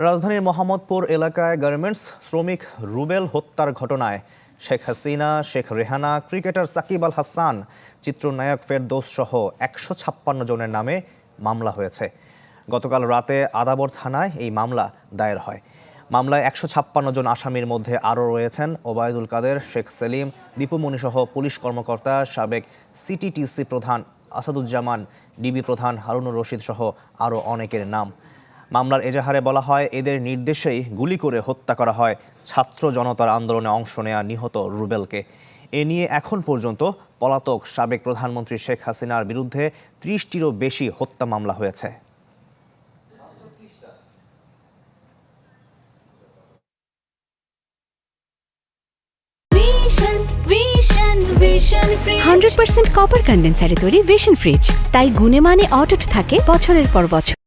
রাজধানীর মোহাম্মদপুর এলাকায় গার্মেন্টস শ্রমিক রুবেল হত্যার ঘটনায় শেখ হাসিনা, শেখ রেহানা, ক্রিকেটার সাকিব আল হাসান, চিত্রনায়ক ফেরদৌস সহ ১৫৬ জনের নামে মামলা হয়েছে। গতকাল রাতে আদাবর থানায় এই মামলা দায়ের হয়। মামলায় ১৫৬ জন আসামির মধ্যে আরও রয়েছেন ওবায়দুল কাদের, শেখ সেলিম, দীপুমণি সহ পুলিশ কর্মকর্তা, সাবেক সিটিটিসি প্রধান আসাদুজ্জামান, ডিবি প্রধান হারুনুর রশিদ সহ আরও অনেকের নাম। মামলার এজাহারে বলা হয়, এদের নির্দেশেই গুলি করে হত্যা করা হয় ছাত্র জনতার আন্দোলনে অংশ নেয়া নিহত রুবেলকে। এ নিয়ে এখন পর্যন্ত পলাতক সাবেক প্রধানমন্ত্রী শেখ হাসিনার বিরুদ্ধে ৩০টিরও বেশি হত্যা মামলা হয়েছে। Vision Fridge 100% কপার কন্ডেন্সারে তৈরি ভিশন ফ্রিজ, তাই গুণে মানে অটুট থাকে বছরের পর বছর।